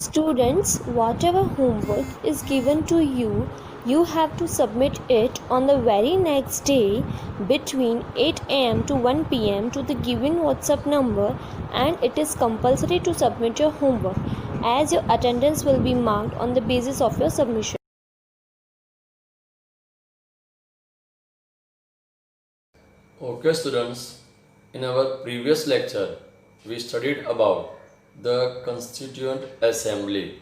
Students, whatever homework is given to you, you have to submit it on the very next day between 8 am to 1 pm to the given WhatsApp number, and it is compulsory to submit your homework as your attendance will be marked on the basis of your submission. Okay students, in our previous lecture we studied about the Constituent Assembly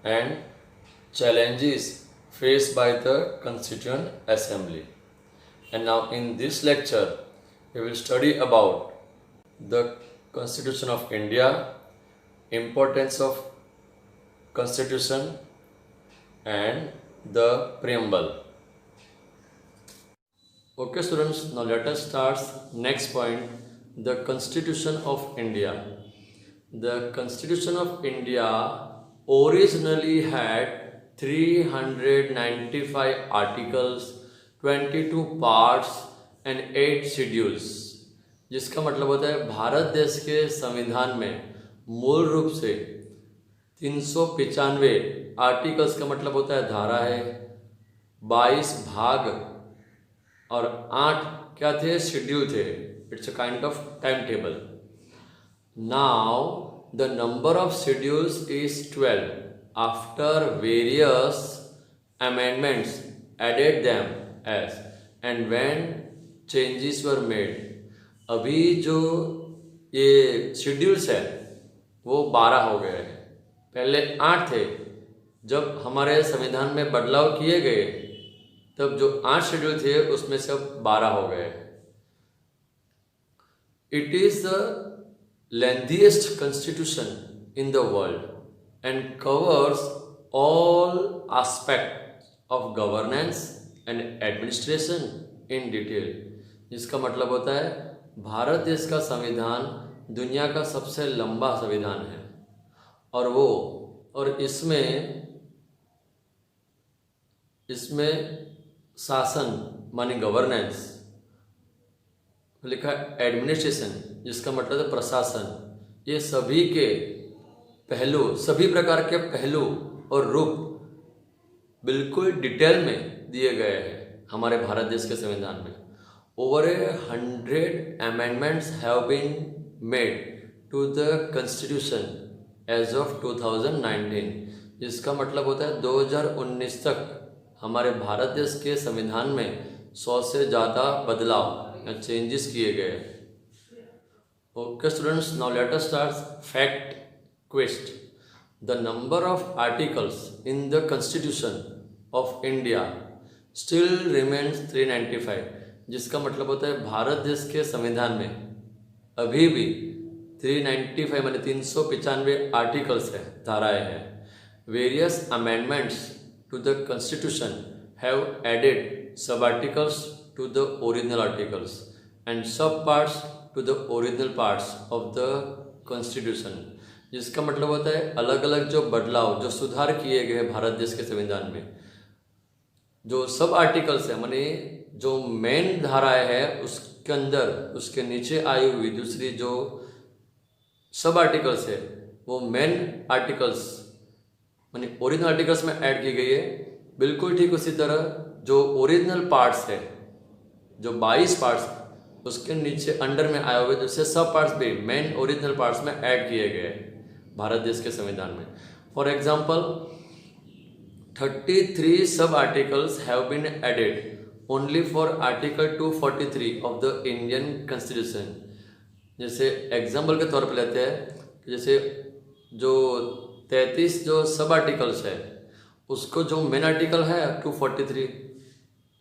and challenges faced by the Constituent Assembly. And now in this lecture we will study about the Constitution of India, importance of Constitution and the preamble. Okay students, now let us start next point, the Constitution of India. The Constitution of India originally had 395 articles, 22 parts and 8 schedules, जिसका मतलब होता है भारत देश के संविधान में मूल रूप से 395 आर्टिकल्स का मतलब होता है धारा है, 22 भाग और 8 क्या थे, शेड्यूल थे. It's a kind of time table. Now the number of schedules is 12 after various amendments added them as and when changes were made. अभी जो ये शेड्यूल्स है वो 12 हो गए हैं, पहले 8 थे. जब हमारे संविधान में बदलाव किए गए तब जो 8 शेड्यूल थे उसमें से अब 12 हो गए. It is the lengthiest constitution in the world and covers all aspect of governance and administration in detail. जिसका मतलब होता है भारत देश का संविधान दुनिया का सबसे लंबा संविधान है और इसमें शासन माने गवर्नेंस, लिखा एडमिनिस्ट्रेशन जिसका मतलब है प्रशासन. ये सभी के पहलू, सभी प्रकार के पहलू और रूप बिल्कुल डिटेल में दिए गए हैं हमारे भारत देश के संविधान में. Over 100 amendments have been made to the constitution as of 2019. जिसका मतलब होता है 2019 तक हमारे भारत देश के संविधान में 100 से ज़्यादा बदलाव या चेंजेस किए गए. Okay students, now let us start fact quest. The number of articles in the constitution of India still remains 395. जिसका मतलब होता है भारत देश के संविधान में अभी भी 395 माने 395 आर्टिकल्स है, धाराएं हैं. Various amendments to the constitution have added sub-articles to the original articles and sub-parts to the original parts of the constitution. जिसका मतलब होता है अलग अलग जो बदलाव, जो सुधार किए गए भारत देश के संविधान में, जो सब आर्टिकल्स है माने जो मेन धाराएं है उसके अंदर उसके नीचे आई हुई दूसरी जो सब आर्टिकल्स है वो मेन आर्टिकल्स माने ओरिजिनल आर्टिकल्स में ऐड की गई है. बिल्कुल ठीक उसी तरह जो ओरिजिनल पार्ट्स है, जो 22 पार्ट्स उसके नीचे अंडर में आए हुए दूसरे सब पार्ट्स भी मेन ओरिजिनल पार्ट्स में ऐड किए गए भारत देश के संविधान में. For example 33 sub articles have been added only for article 243 of the Indian constitution. जैसे एग्जाम्पल के तौर पर लेते हैं, जैसे जो 33 जो सब आर्टिकल्स है उसको जो मेन आर्टिकल है 243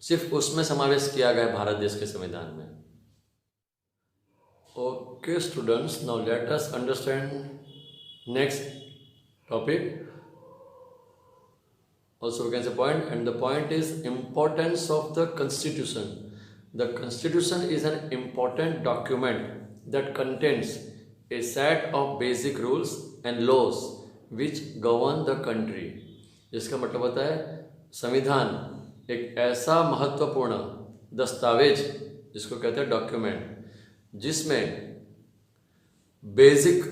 सिर्फ उसमें समावेश किया गया है भारत देश के संविधान में. Okay students, now let us understand next topic. Also we can say point, and the point is importance of the constitution. The constitution is an important document that contains a set of basic rules and laws which govern the country. जिसका मतलब होता है संविधान एक ऐसा महत्वपूर्ण दस्तावेज जिसको कहते हैं डॉक्यूमेंट, जिसमें बेसिक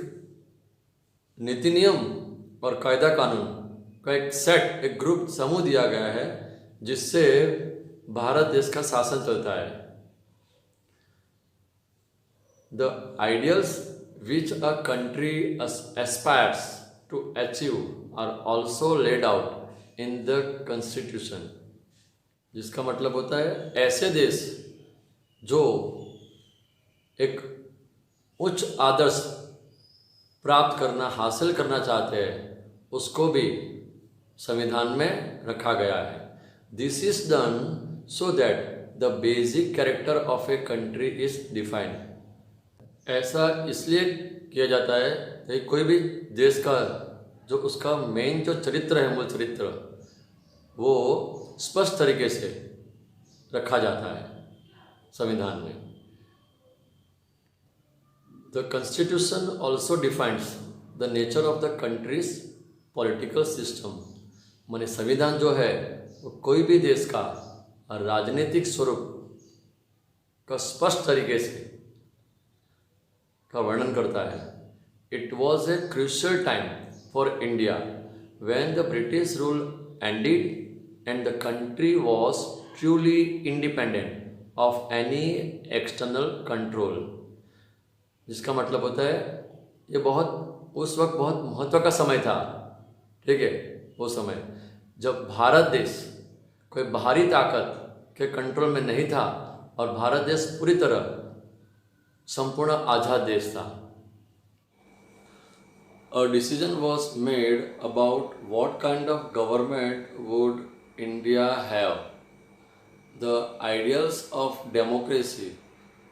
नीति नियम और कायदा कानून का एक सेट, एक ग्रुप, समूह दिया गया है जिससे भारत देश का शासन चलता है। The ideals which a country aspires to achieve are also laid out in the constitution, जिसका मतलब होता है ऐसे देश जो एक उच्च आदर्श प्राप्त करना, हासिल करना चाहते हैं, उसको भी संविधान में रखा गया है। This is done so that the basic character of a country is defined. ऐसा इसलिए किया जाता है कि कोई भी देश का जो उसका मेन जो चरित्र है, मूल चरित्र, वो स्पष्ट तरीके से रखा जाता है संविधान में। The constitution also defines the nature of the countries political system. माने संविधान जो है वो कोई भी देश का राजनीतिक स्वरूप का स्पष्ट तरीके से का वर्णन करता है। It was a crucial time for India when the British rule ended and the country was truly independent of any external control. जिसका मतलब होता है ये बहुत उस वक्त बहुत महत्व का समय था, ठीक है। वो समय जब भारत देश कोई बाहरी ताकत के कंट्रोल में नहीं था और भारत देश पूरी तरह संपूर्ण आजाद देश था। A decision was made about what kind of government would India have. The ideals of democracy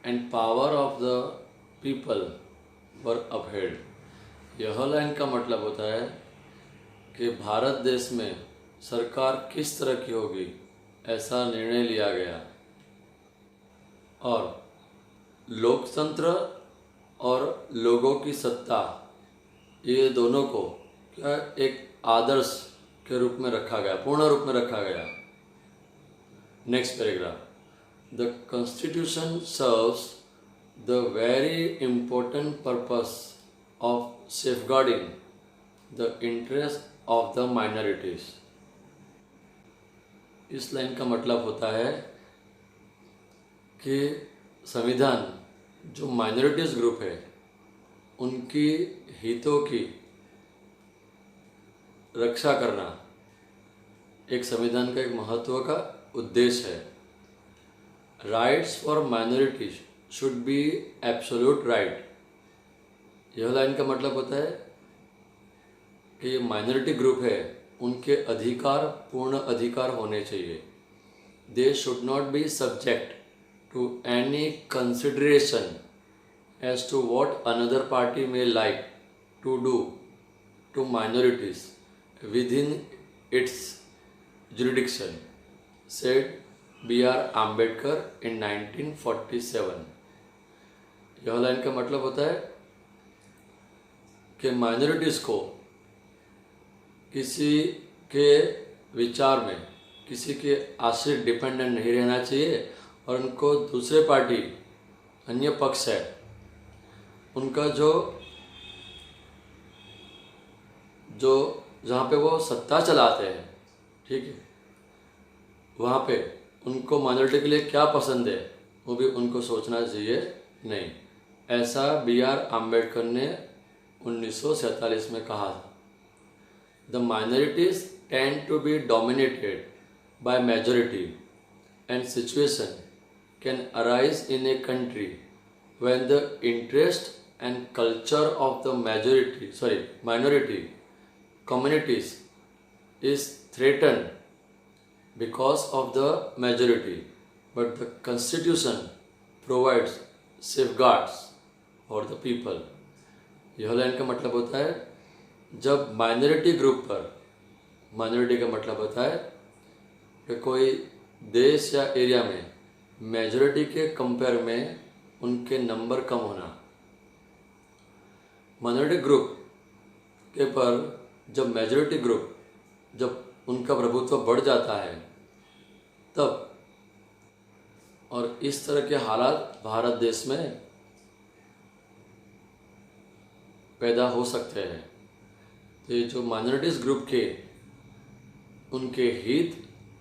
and power of the people were upheld. यह लाइन का मतलब होता है कि भारत देश में सरकार किस तरह की होगी, ऐसा निर्णय लिया गया और लोकतंत्र और लोगों की सत्ता, ये दोनों को क्या एक आदर्श के रूप में रखा गया, पूर्ण रूप में रखा गया। Next paragraph, the constitution serves the very important purpose of safeguarding the interest of the minorities. इस लाइन का मतलब होता है कि संविधान जो माइनॉरिटीज ग्रुप है उनकी हितों की रक्षा करना एक संविधान का एक महत्व का उद्देश्य है। Rights for minorities should be absolute right. यह लाइन का मतलब होता है कि ये माइनॉरिटी ग्रुप है, उनके अधिकार पूर्ण अधिकार होने चाहिए। They should not be subject to any consideration as to what another party may like to do to minorities within its jurisdiction, said B.R. Ambedkar in 1947. यह लाइन का मतलब होता है कि माइनॉरिटीज़ को किसी के विचार में, किसी के आश्रित डिपेंडेंट नहीं रहना चाहिए और उनको दूसरे पार्टी, अन्य पक्ष है, उनका जो जहाँ पे वो सत्ता चलाते हैं, ठीक है, वहाँ पे उनको माइनॉरिटी के लिए क्या पसंद है वो भी उनको सोचना चाहिए नहीं। ऐसा B.R. आम्बेडकर ने 1947 में कहा था। The minorities tend to be dominated by majority and situation can arise in a country when the interest and culture of the minority communities is threatened because of the majority, but the constitution provides safeguards for the people। यह line का मतलब होता है जब minority group पर, minority का मतलब होता है कि कोई देश या एरिया में मेजॉरिटी के कंपेयर में उनके नंबर कम होना। माइनॉरिटी ग्रुप के पर जब मेजॉरिटी ग्रुप, जब उनका प्रभुत्व बढ़ जाता है तब, और इस तरह के हालात भारत देश में पैदा हो सकते हैं। तो ये जो माइनॉरिटीज ग्रुप के उनके हित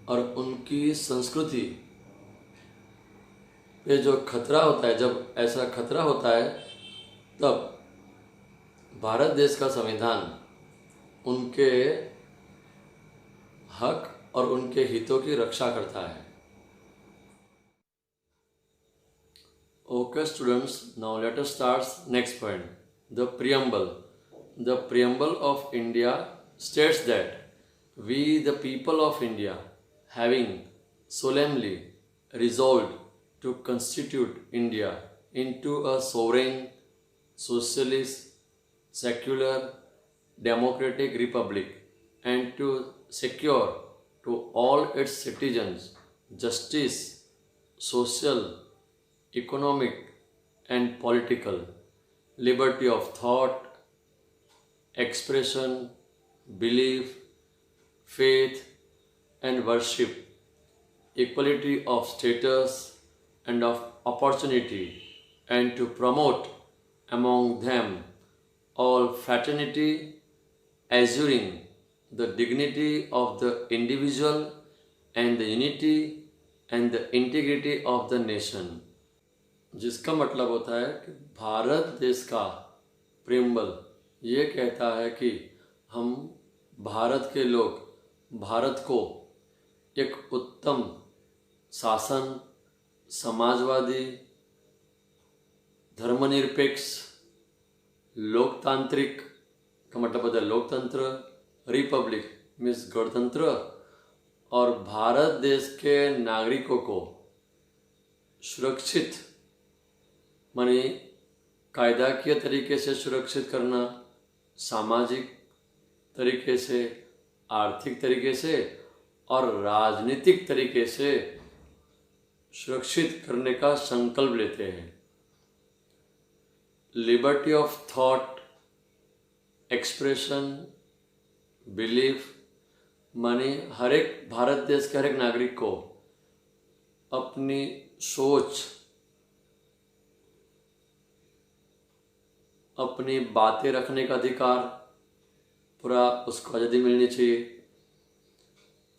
और उनकी संस्कृति पे जो खतरा होता है, जब ऐसा खतरा होता है तब भारत देश का संविधान उनके हक और उनके हितों की रक्षा करता है। Okay students, now let us start next point. The preamble. The preamble of India states that we the people of India, having solemnly resolved to constitute India into a sovereign, socialist, secular, democratic republic, and to secure to all its citizens justice, social, economic and political, liberty of thought, expression, belief, faith and worship, equality of status and of opportunity, and to promote among them all fraternity, assuring the dignity of the individual and the unity and the integrity of the nation. जिसका मतलब होता है कि भारत देश का preamble ये कहता है कि हम भारत के लोग भारत को एक उत्तम शासन, समाजवादी, धर्मनिरपेक्ष, लोकतांत्रिक का मतलब होता है लोकतंत्र, रिपब्लिक मीन्स गणतंत्र, और भारत देश के नागरिकों को सुरक्षित माने कायदाकीय तरीके से सुरक्षित करना, सामाजिक तरीके से, आर्थिक तरीके से और राजनीतिक तरीके से सुरक्षित करने का संकल्प लेते हैं। Liberty of thought, expression, belief माने हर एक भारत देश के हर एक नागरिक को अपनी सोच, अपनी बातें रखने का अधिकार, पूरा उसको आज़ादी मिलनी चाहिए।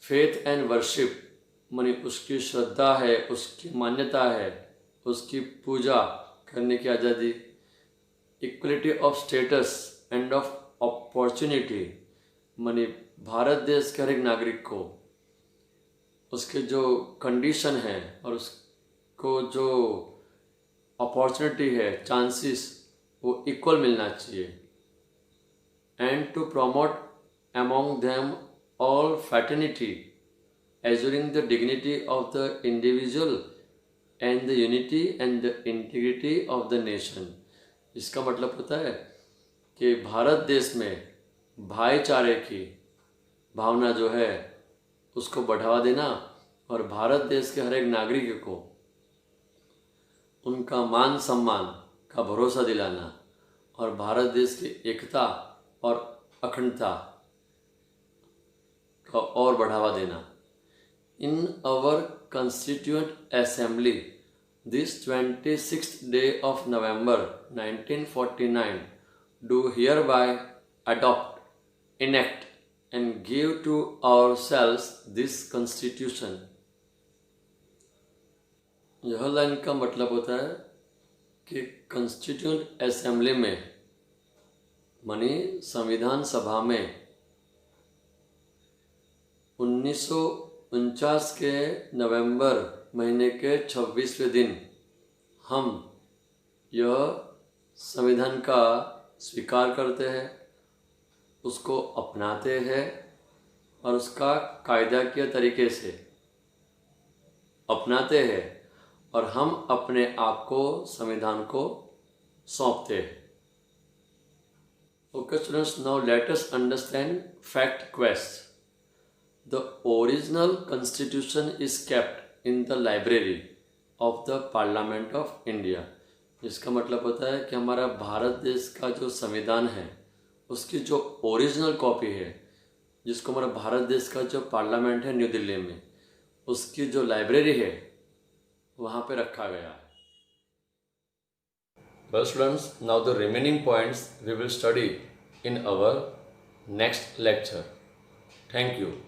फेथ एंड वर्शिप माने उसकी श्रद्धा है, उसकी मान्यता है, उसकी पूजा करने की आज़ादी। Equality of status end of opportunity माने भारत देश के हर एक नागरिक को उसके जो कंडीशन है और उसको जो अपॉर्चुनिटी है, चांसेस, वो इक्वल मिलना चाहिए। And to promote among them all fraternity, assuring the dignity of the individual and the unity and the integrity of the nation. इसका मतलब होता है कि भारत देश में भाईचारे की भावना जो है उसको बढ़ावा देना और भारत देश के हर एक नागरिक को उनका मान सम्मान का भरोसा दिलाना और भारत देश की एकता और अखंडता का और बढ़ावा देना। In our constituent assembly this 26th day of November 1949 do hereby adopt, enact and give to ourselves this constitution। यह लाइन का मतलब होता है कि कंस्टिट्यूएंट असेंबली में मानी संविधान सभा में 1949 के नवंबर महीने के 26वें दिन हम यह संविधान का स्वीकार करते हैं, उसको अपनाते हैं और उसका कायदाकीय तरीके से अपनाते हैं और हम अपने आप को संविधान को सौंपते हैं। Okay students, now let us understand fact quest. The original constitution is kept in the library of the Parliament of India। इसका मतलब होता है कि हमारा भारत देश का जो संविधान है उसकी जो ओरिजिनल कॉपी है, जिसको हमारा भारत देश का जो पार्लियामेंट है न्यू दिल्ली में, उसकी जो लाइब्रेरी है वहाँ पे रखा गया है। Well students, now the remaining points we will study in our next lecture. Thank you.